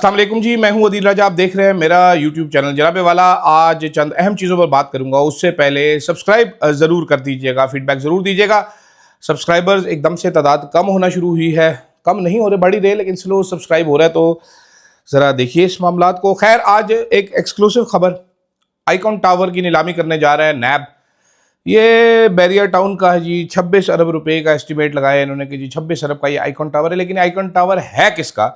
अस्सलाम वालेकुम जी, मैं हूं अदील राजा। आप देख रहे हैं मेरा यूट्यूब चैनल जनाब वाला। आज चंद अहम चीज़ों पर बात करूंगा, उससे पहले सब्सक्राइब ज़रूर कर दीजिएगा, फीडबैक ज़रूर दीजिएगा। सब्सक्राइबर्स एकदम से तादाद कम होना शुरू हुई है, कम नहीं हो रहे, बढ़ ही रहे, लेकिन स्लो सब्सक्राइब हो रहा है, तो ज़रा देखिए इस मामलात को। खैर, आज एक एक्सक्लूसिव खबर, आइकॉन टावर की नीलामी करने जा रहा है नैब। ये बैरियर टाउन का है जी, 26 अरब रुपए का एस्टिमेट लगाया इन्होंने कि जी 26 अरब का ये आइकॉन टावर है। लेकिन आइकॉन टावर है किसका,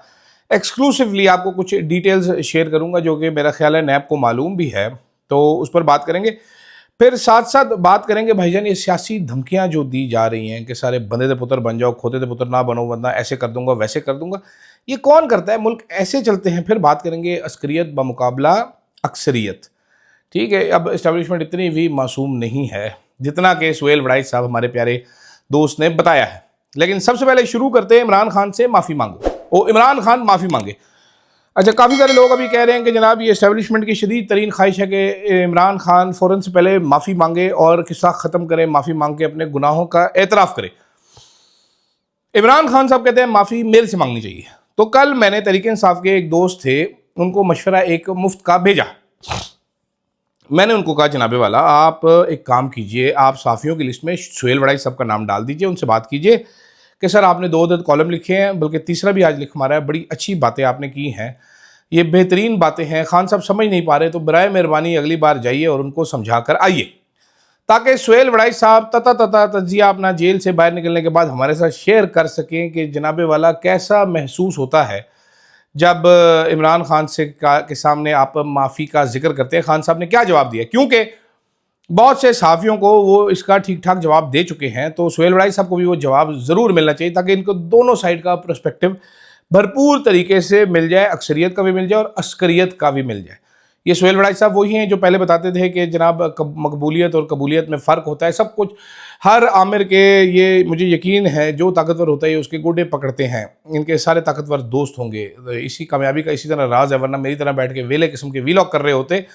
एक्सक्लूसिवली आपको कुछ डिटेल्स शेयर करूंगा जो कि मेरा ख्याल है नैब को मालूम भी है, तो उस पर बात करेंगे। फिर साथ साथ बात करेंगे भाईजान, ये सियासी धमकियां जो दी जा रही हैं कि सारे बंदे दे पुत्र बन जाओ, खोते दे पुत्र ना बनो, वरना ऐसे कर दूंगा वैसे कर दूंगा, ये कौन करता है? मुल्क ऐसे चलते हैं। फिर बात करेंगे अस्करियत बमुकाबला अक्सरियत। ठीक है, अब इस्टेब्लिशमेंट इतनी भी मासूम नहीं है जितना कि सुहेल वड़ाइच साहब हमारे प्यारे दोस्त ने बताया है। लेकिन सबसे पहले शुरू करते हैं इमरान खान से। माफ़ी मांगो, ओ इमरान खान माफ़ी मांगे। अच्छा, काफ़ी सारे लोग अभी कह रहे हैं कि जनाब ये इस्टेब्लिशमेंट की शदीद तरीन ख्वाहिश है कि इमरान खान फ़ौरन से पहले माफ़ी मांगे और किस्सा ख़त्म करे, माफ़ी मांग के अपने गुनाहों का एतराफ़ करे। इमरान खान साहब कहते हैं माफ़ी मेरे से मांगनी चाहिए। तो कल मैंने तहरीक इंसाफ के एक दोस्त थे, उनको मशवरा एक मुफ्त का भेजा। मैंने उनको कहा जनाबे वाला, आप एक काम कीजिए, आप साफ़ियों की लिस्ट में सुहेल वड़ाइच साहब का नाम डाल दीजिए, उनसे बात कीजिए कि सर आपने 2 कॉलम लिखे हैं, बल्कि तीसरा भी आज लिख मारा है, बड़ी अच्छी बातें आपने की हैं, ये बेहतरीन बातें हैं, खान साहब समझ नहीं पा रहे, तो बराए मेहरबानी अगली बार जाइए और उनको समझा कर आइए, ताकि सुहेल वड़ाइच साहब तजिया अपना जेल से बाहर निकलने के बाद हमारे साथ शेयर कर सकें कि जनाबे वाला कैसा महसूस होता है जब इमरान खान के सामने आप माफ़ी का जिक्र करते हैं। खान साहब ने क्या जवाब दिया, क्योंकि बहुत से सहाफ़ियों को वो इसका ठीक ठाक जवाब दे चुके हैं, तो सुहेल वड़ाइच साहब को भी वो जवाब ज़रूर मिलना चाहिए, ताकि इनको दोनों साइड का पर्सपेक्टिव भरपूर तरीके से मिल जाए, अक्सरियत का भी मिल जाए और अस्करियत का भी मिल जाए। ये सुहेल वड़ाइच साहब वही हैं जो पहले बताते थे कि जनाब मकबूलियत और कबूलियत में फ़र्क होता है, सब कुछ हर आमिर के, ये मुझे यकीन है, जो ताकतवर होता है उसके गोडे पकड़ते हैं। इनके सारे ताकतवर दोस्त होंगे, इसी कामयाबी का इसी तरह राज है, वरना मेरी तरह बैठ के वेले किस्म के वीलॉग कर रहे होते।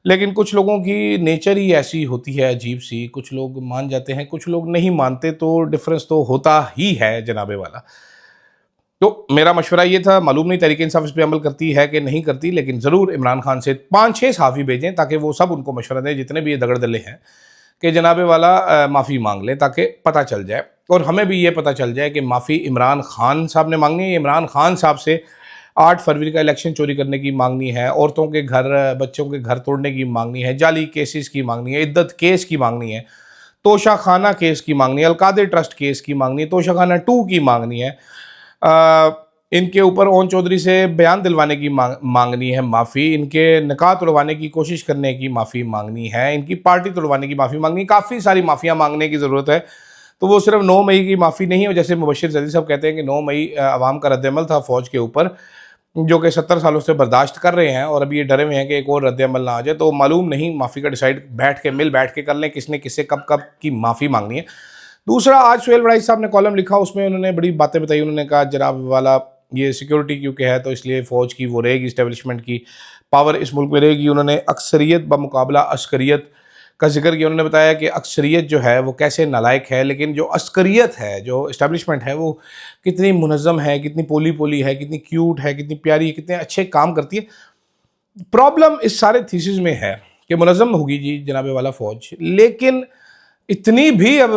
लेकिन कुछ लोगों की नेचर ही ऐसी होती है अजीब सी, कुछ लोग मान जाते हैं, कुछ लोग नहीं मानते, तो डिफरेंस तो होता ही है जनाबे वाला। तो मेरा मशवरा ये था, मालूम नहीं तहरीक इंसाफ इस पर अमल करती है कि नहीं करती, लेकिन ज़रूर इमरान खान से 5-6 सहाफ़ी भेजें ताकि वो सब उनको मशवरा दें, जितने भी ये दगड़ दले हैं, कि जनाबे वाला माफ़ी मांग लें, ताकि पता चल जाए और हमें भी ये पता चल जाए कि माफ़ी इमरान खान साहब ने मांगनी है। इमरान खान साहब से 8 फरवरी का इलेक्शन चोरी करने की मांगनी है, औरतों के घर, बच्चों के घर तोड़ने की मांगनी है, जाली केसेस की मांगनी है, इद्दत केस की मांगनी है, तोशा खाना केस की मांगनी है, अलकादे ट्रस्ट केस की मांगनी है, तोशा खाना 2 की मांगनी है, इनके ऊपर ओन चौधरी से बयान दिलवाने की मांगनी है माफ़ी, इनके निकाह तोड़वाने की कोशिश करने की माफ़ी मांगनी है, इनकी पार्टी तोड़वाने की माफ़ी मांगनी, काफ़ी सारी माफ़ियाँ मांगने की ज़रूरत है। तो वो सिर्फ 9 मई की माफ़ी नहीं है, जैसे मुबशिर जदीद साहब कहते हैं कि 9 मई अवाम का रद्दअमल था फ़ौज के ऊपर, जो कि 70 सालों से बर्दाश्त कर रहे हैं, और अभी ये डरे हुए हैं कि एक और रद्दअमल ना आ जाए। तो मालूम नहीं, माफ़ी का डिसाइड बैठ के कर लें किसने किससे कब कब की माफ़ी मांगनी है। दूसरा, आज सुहेल वड़ाइच साहब ने कॉलम लिखा, उसमें उन्होंने बड़ी बातें बताई। उन्होंने कहा जनाब वाला ये सिक्योरिटी क्योंकि है, तो इसलिए फ़ौज की वो रहेगी, इस्टेब्लिशमेंट की पावर इस मुल्क में रहेगी। उन्होंने अक्सरियत बमुकाबला अस्करियत का जिक्र किया। उन्होंने बताया कि अक्सरियत जो है वो कैसे नालायक है, लेकिन जो अस्करियत है, जो इस्टेब्लिशमेंट है, वो कितनी मुनज़्ज़म है, कितनी पोली पोली है, कितनी क्यूट है, कितनी प्यारी है, कितने अच्छे काम करती है। प्रॉब्लम इस सारे थीसिस में है कि मुनज़्ज़म होगी जी जनाबे वाला फ़ौज, लेकिन इतनी भी अब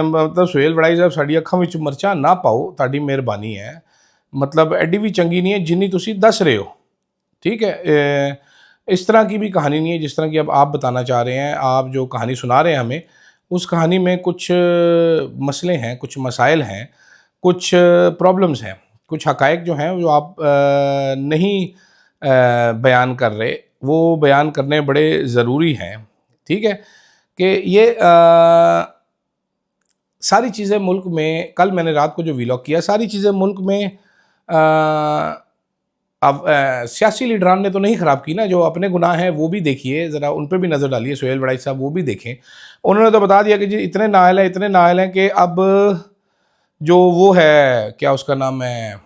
मतलब सुहेल वड़ाइच साहब साड़ी अखां विच मरचा ना पाओ, ताड़ी मेहरबानी है, मतलब एडी भी चंगी नहीं है जिन्नी तुसी दस रहे हो। ठीक है, इस तरह की भी कहानी नहीं है जिस तरह की अब आप बताना चाह रहे हैं। आप जो कहानी सुना रहे हैं हमें, उस कहानी में कुछ मसले हैं, कुछ मसाइल हैं, कुछ प्रॉब्लम्स हैं, कुछ हक़ाइक़ जो हैं जो आप नहीं बयान कर रहे, वो बयान करने बड़े ज़रूरी हैं। ठीक है, कि ये सारी चीज़ें मुल्क में, कल मैंने रात को जो वीलॉग किया, सारी चीज़ें मुल्क में अब सियासी लीडरान ने तो नहीं ख़राब की ना, जो अपने गुनाह हैं वो भी देखिए, ज़रा उन पर भी नज़र डालिए। सुहेल वड़ाइच साहब वो भी देखें। उन्होंने तो बता दिया कि जी इतने नाअहल हैं कि अब जो वो है, क्या उसका नाम है,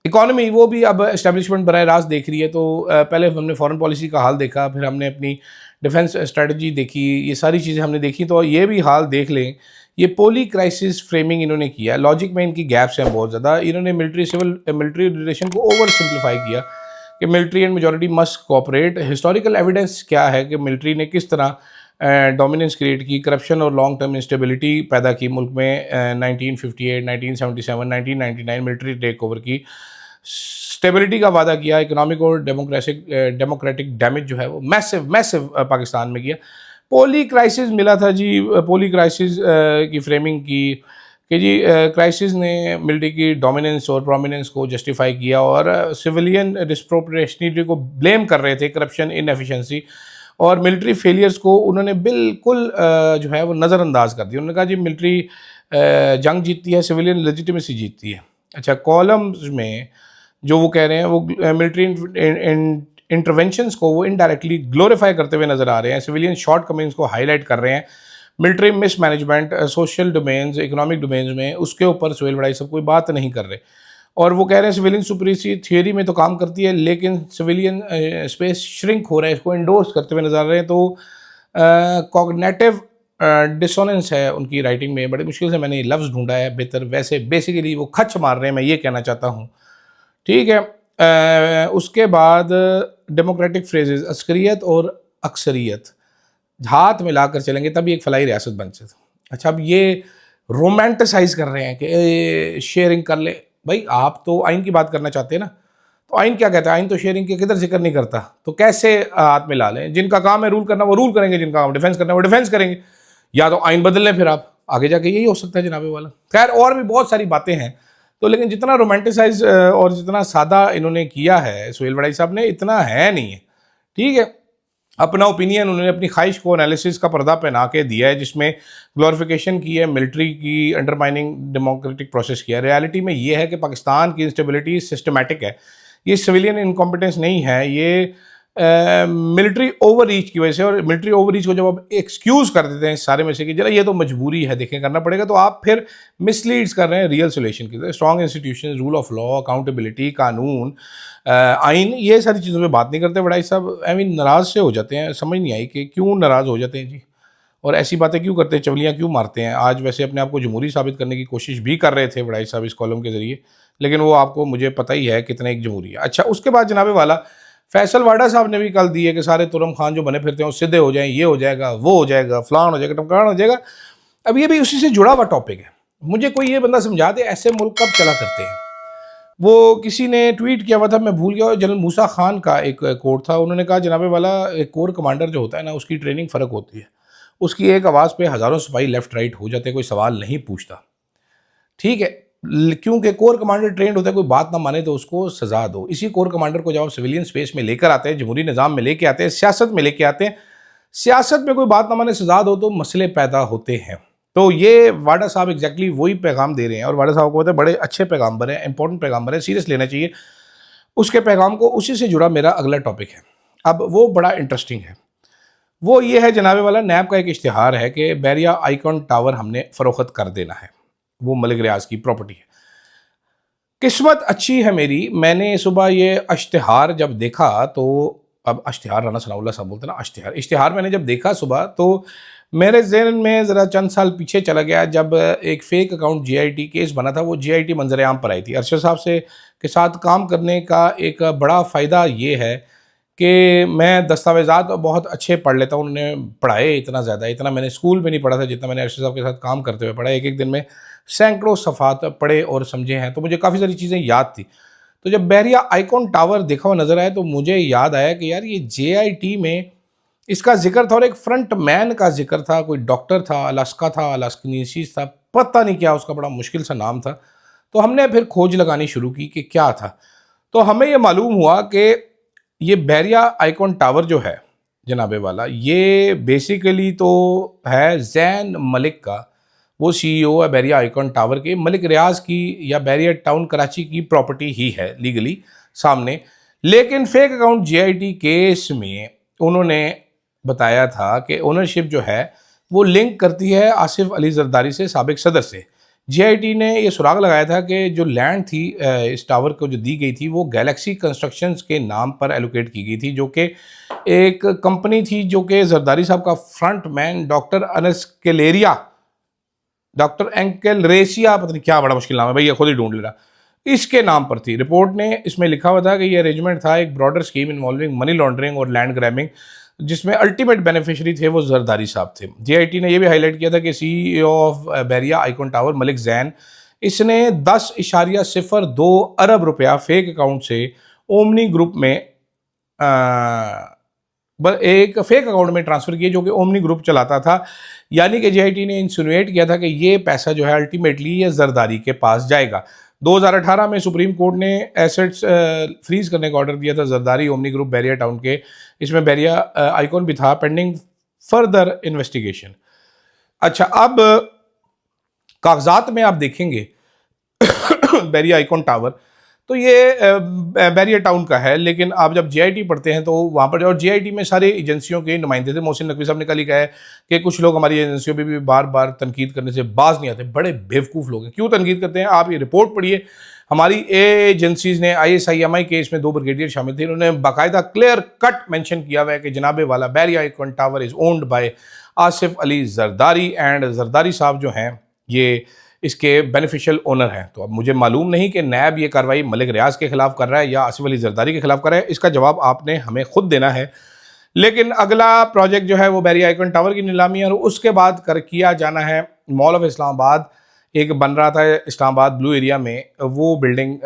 इकॉनमी, वो भी अब एस्टेब्लिशमेंट बराह रास्त देख रही है। तो पहले हमने फॉरेन पॉलिसी का हाल देखा, फिर हमने अपनी डिफेंस स्ट्रेटजी देखी, ये सारी चीज़ें हमने देखी। तो ये भी हाल देख लें ये पोली क्राइसिस फ्रेमिंग इन्होंने किया, लॉजिक में इनकी गैप्स हैं बहुत ज़्यादा। इन्होंने मिलिट्री रिलेशन को ओवर सिंप्लीफाई किया कि military and majority must cooperate. Historical evidence क्या है कि मिलिट्री ने किस तरह डोमिनेंस क्रिएट की, करप्शन और लॉन्ग टर्म इंस्टेबिलिटी पैदा की मुल्क में। 1958, 1977, 1999 मिलिट्री टेक ओवर की, स्टेबिलिटी का वादा किया, इकोनॉमिक और डेमोक्रेटिक डैमेज जो है वो मैसिव मैसिव पाकिस्तान में किया। पोली क्राइसिस मिला था जी, पोली क्राइसिस की फ्रेमिंग की कि जी क्राइसिस ने मिलिट्री की डोमिनेंस और प्रोमिनेंस को जस्टिफाई किया और सिविलियन डिस्प्रोपोर्शनिटी को ब्लेम कर रहे थे, करप्शन, इनएफिशिएंसी और मिलिट्री फेलियर्स को उन्होंने बिल्कुल जो है वो नज़रअंदाज कर दिया। उन्होंने कहा जी मिलिट्री जंग जीतती है, सिविलियन लेजिटिमेसी जीतती है। अच्छा, कॉलम्स में जो वो कह रहे हैं वो मिलिट्री इंटरवेंशंस को वो इनडायरेक्टली ग्लोरीफाई करते हुए नज़र आ रहे हैं, सिविलियन शॉर्ट कमिंग्स को हाईलाइट कर रहे हैं। Military miss management social domains, economic domains में उसके ऊपर सुहेल वड़ाई सब कोई बात नहीं कर रहे और वो कह रहे हैं सिविलियन सुप्रीसी थियोरी में तो काम करती है लेकिन सिविलियन स्पेस श्रिंक हो रहा है, इसको इंडोर्स करते हुए नजर आ रहे हैं। तो कॉग्निटिव डिसोनेंस है उनकी राइटिंग में, बड़े मुश्किल से मैंने ये लफ्ज़ ढूंढा है बेहतर, वैसे बेसिकली वो खच मार रहे हैं, मैं ये कहना चाहता हूँ। ठीक है, उसके बाद डेमोक्रेटिक फ्रेजेस, अस्करियत और अक्सरियत हाथ मिलाकर चलेंगे तभी एक फलाई रियासत बन सकती। अच्छा, अब ये रोमांटिसाइज कर रहे हैं कि शेयरिंग कर ले। भाई आप तो आइन की बात करना चाहते हैं ना, तो आइन क्या कहता है? आइन तो शेयरिंग के किधर जिक्र नहीं करता, तो कैसे हाथ मिला लें? जिनका काम है रूल करना वो रूल करेंगे, जिनका काम डिफेंस करना वो डिफेंस करेंगे, या तो आइन बदल लें फिर आप आगे जाके, यही हो सकता है जनाबे वाला। खैर और भी बहुत सारी बातें हैं तो, लेकिन जितना रोमांटिसाइज और जितना सादा इन्होंने किया है सुहेल वड़ाई साहब ने, इतना है नहीं है। ठीक है, अपना ओपिनियन उन्होंने अपनी ख्वाहिश को एनालिसिस का पर्दा पहना के दिया है, जिसमें ग्लोरिफिकेशन की है मिलिट्री की, अंडरमाइनिंग डेमोक्रेटिक प्रोसेस किया है। रियलिटी में ये है कि पाकिस्तान की इंस्टेबिलिटी सिस्टमेटिक है, ये सिविलियन इनकॉम्पिटेंस नहीं है, ये मिलिट्री ओवर रीच की वजह से। और मिलिट्री ओवर रीच को जब आप एक्सक्यूज़ कर देते हैं सारे में से कि जरा ये तो मजबूरी है, देखें करना पड़ेगा, तो आप फिर मिसलीड्स कर रहे हैं रियल सोल्यूशन की। Strong institution, rule of law, accountability, कानून, आइन, ये सारी चीज़ों पे बात नहीं करते वड़ाई साहब। आई मीन नाराज़ से हो जाते हैं, समझ नहीं आई कि क्यों नाराज़ हो जाते हैं जी, और ऐसी बातें क्यों करते हैं, चवलियाँ क्यों मारते हैं। आज वैसे अपने आप को जमहूरी साबित करने की कोशिश भी कर रहे थे वड़ाई साहब इस कॉलम के ज़रिए, लेकिन वो आपको मुझे पता ही है कितने एक जमहूरी है। अच्छा, उसके बाद जनाबे वाला फैसल वाडा साहब ने भी कल दी है कि सारे तुरम खान जो बने फिरते हैं वो सीधे हो जाएं, ये हो जाएगा, वो हो जाएगा, फलान हो जाएगा, टमकान हो जाएगा। अब ये भी उसी से जुड़ा हुआ टॉपिक है। मुझे कोई ये बंदा समझा दे ऐसे मुल्क कब चला करते हैं। वो किसी ने ट्वीट किया हुआ था, मैं भूल गया, जनरल मूसा खान का एक कोट था। उन्होंने कहा जनाबे वाला एक कोर कमांडर जो होता है ना, उसकी ट्रेनिंग फ़र्क होती है, उसकी एक आवाज़ पे हज़ारों सिपाही लेफ्ट राइट हो जाते, कोई सवाल नहीं पूछता। ठीक है, क्योंकि कोर कमांडर ट्रेंड होता है, कोई बात ना माने तो उसको सजा दो। इसी कोर कमांडर को जब आप सिविलियन स्पेस में लेकर आते हैं, जमहूरी निज़ाम में लेके आते हैं, सियासत में लेके आते हैं, सियासत में कोई बात ना माने सजा दो तो मसले पैदा होते हैं। तो ये वाडा साहब एग्जैक्टली वही पैगाम दे रहे हैं, और वाडा साहब को पता है बड़े अच्छे पैगाम्बर हैं, इंपॉर्टेंट पैगाम्बर हैं, सीरियस लेना चाहिए उसके पैगाम को। उसी से जुड़ा मेरा अगला टॉपिक है, अब वो बड़ा इंटरेस्टिंग है। वो ये है जनाबे वाला, नैब का एक इश्तिहार है कि बैरिया आइकॉन टावर हमने फ़रोख्त कर देना है, वो मलिक रियाज की प्रॉपर्टी है। किस्मत अच्छी है मेरी, मैंने सुबह ये इश्तिहार जब देखा तो, अब इश्तिहार राना सनाउल्लाह साहब बोलते ना, इश्तिहार मैंने जब देखा सुबह तो मेरे ज़हन में ज़रा चंद साल पीछे चला गया, जब एक फ़ेक अकाउंट GIT केस बना था। वो GIT मंजर आम पर आई थी। अरशद साहब से के साथ काम करने का एक बड़ा फ़ायदा ये है कि मैं दस्तावेज़ात बहुत अच्छे पढ़ लेता हूँ। उन्होंने पढ़ाए इतना ज़्यादा, इतना मैंने स्कूल में नहीं पढ़ा था जितना मैंने अरशद साहब के साथ काम करते हुए पढ़ा। एक एक दिन में सैकड़ों सफ़ात पढ़े और समझे हैं, तो मुझे काफ़ी सारी चीज़ें याद थी। तो जब बैरिया आइकॉन टावर देखा हुआ नज़र आया तो मुझे याद आया कि यार ये JIT में इसका जिक्र था, और एक फ्रंट मैन का जिक्र था, कोई डॉक्टर था, अलास्का था, अलास्कनीसिस था, पता नहीं क्या उसका बड़ा मुश्किल सा नाम था। तो हमने फिर खोज लगानी शुरू की कि क्या था। तो हमें ये मालूम हुआ कि ये बैरिया आइकॉन टावर जो है जनाबे वाला, ये बेसिकली तो है जैन मलिक का, वो CEO है बैरिया आइकॉन टावर के, मलिक रियाज की या बैरिया टाउन कराची की प्रॉपर्टी ही है लीगली सामने। लेकिन फेक अकाउंट GIT केस में उन्होंने बताया था कि ओनरशिप जो है वो लिंक करती है आसिफ अली जरदारी से, साबिक सदर से। GIT ने ये सुराग लगाया था कि जो लैंड थी इस टावर को जो दी गई थी वो गैलेक्सी कंस्ट्रक्शंस के नाम पर एलोकेट की गई थी, जो कि एक कंपनी थी जो कि जरदारी साहब का फ्रंट मैन डॉक्टर अनस केलेरिया डॉक्टर एंकेल रेसिया, पता नहीं क्या बड़ा मुश्किल नाम है भाई, ये खुद ही ढूंढ लेना, इसके नाम पर थी। रिपोर्ट ने इसमें लिखा हुआ था कि ये अरेंजमेंट था एक broader scheme involving money laundering और लैंड ग्रैबिंग, जिसमें अल्टीमेट बेनिफिशियरी थे वो जरदारी साहब थे। जेआईटी ने ये भी हाईलाइट किया था कि CEO of Bahria icon tower Malik Jain, इसने 10.02 अरब रुपया फेक अकाउंट से ओमनी ग्रुप में एक फेक अकाउंट में ट्रांसफ़र किए जो कि ओमनी ग्रुप चलाता था। यानी कि जेआईटी ने इंसिनुएट किया था कि ये पैसा जो है अल्टीमेटली ये जरदारी के पास जाएगा। 2018 में सुप्रीम कोर्ट ने एसेट्स फ्रीज करने का ऑर्डर दिया था Zardari Omni group Bahria town के, इसमें बैरिया आइकॉन भी था, पेंडिंग फर्दर इन्वेस्टिगेशन। अच्छा, अब कागजात में आप देखेंगे बैरिया आइकॉन टावर तो ये बैरिया टाउन का है, लेकिन आप जब जेआईटी पढ़ते हैं तो वहाँ पर, और जेआईटी में सारे एजेंसियों के नुमाइंदे थे। मोहसिन नकवी साहब ने कल ही कहा है कि कुछ लोग हमारी एजेंसियों पे भी बार बार तनकीद करने से बाज नहीं आते, बड़े बेवकूफ़ लोग हैं। क्यों तनकीद करते हैं? आप ये रिपोर्ट पढ़िए। हमारी एजेंसीज ने ISIMI के इसमें 2 ब्रिगेडियर शामिल थे, उन्होंने बाकायदा क्लियर कट मेंशन किया हुआ है कि जनाबे वाला Bahria icon tower is owned by Asif Ali Zardari, and Zardari साहब जो हैं ये इसके बेनिफिशियल ओनर हैं। तो अब मुझे मालूम नहीं कि नैब ये कार्रवाई मलिक रियाज के खिलाफ कर रहा है या आसिफ अली जरदारी के खिलाफ कर रहा है, इसका जवाब आपने हमें खुद देना है। लेकिन अगला प्रोजेक्ट जो है वो बैरिया आइकॉन टावर की नीलामी है, और उसके बाद किया जाना है मॉल ऑफ इस्लामाबाद, एक बन रहा था इस्लामाबाद ब्लू एरिया में, वो बिल्डिंग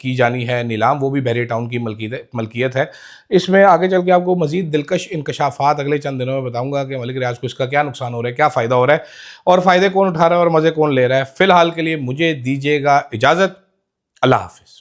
की जानी है नीलाम, वो भी बैरिया टाउन की मलकियत है। इसमें आगे चल के आपको मज़ीद दिलकश इंकशाफात अगले चंद दिनों में बताऊंगा कि मलिक रियाज को इसका क्या नुकसान हो रहा है, क्या फ़ायदा हो रहा है, और फ़ायदे कौन उठा रहा है और मज़े कौन ले रहा है। फ़िलहाल के लिए मुझे दीजिएगा इजाज़त। अल्लाह हाफ़िज़।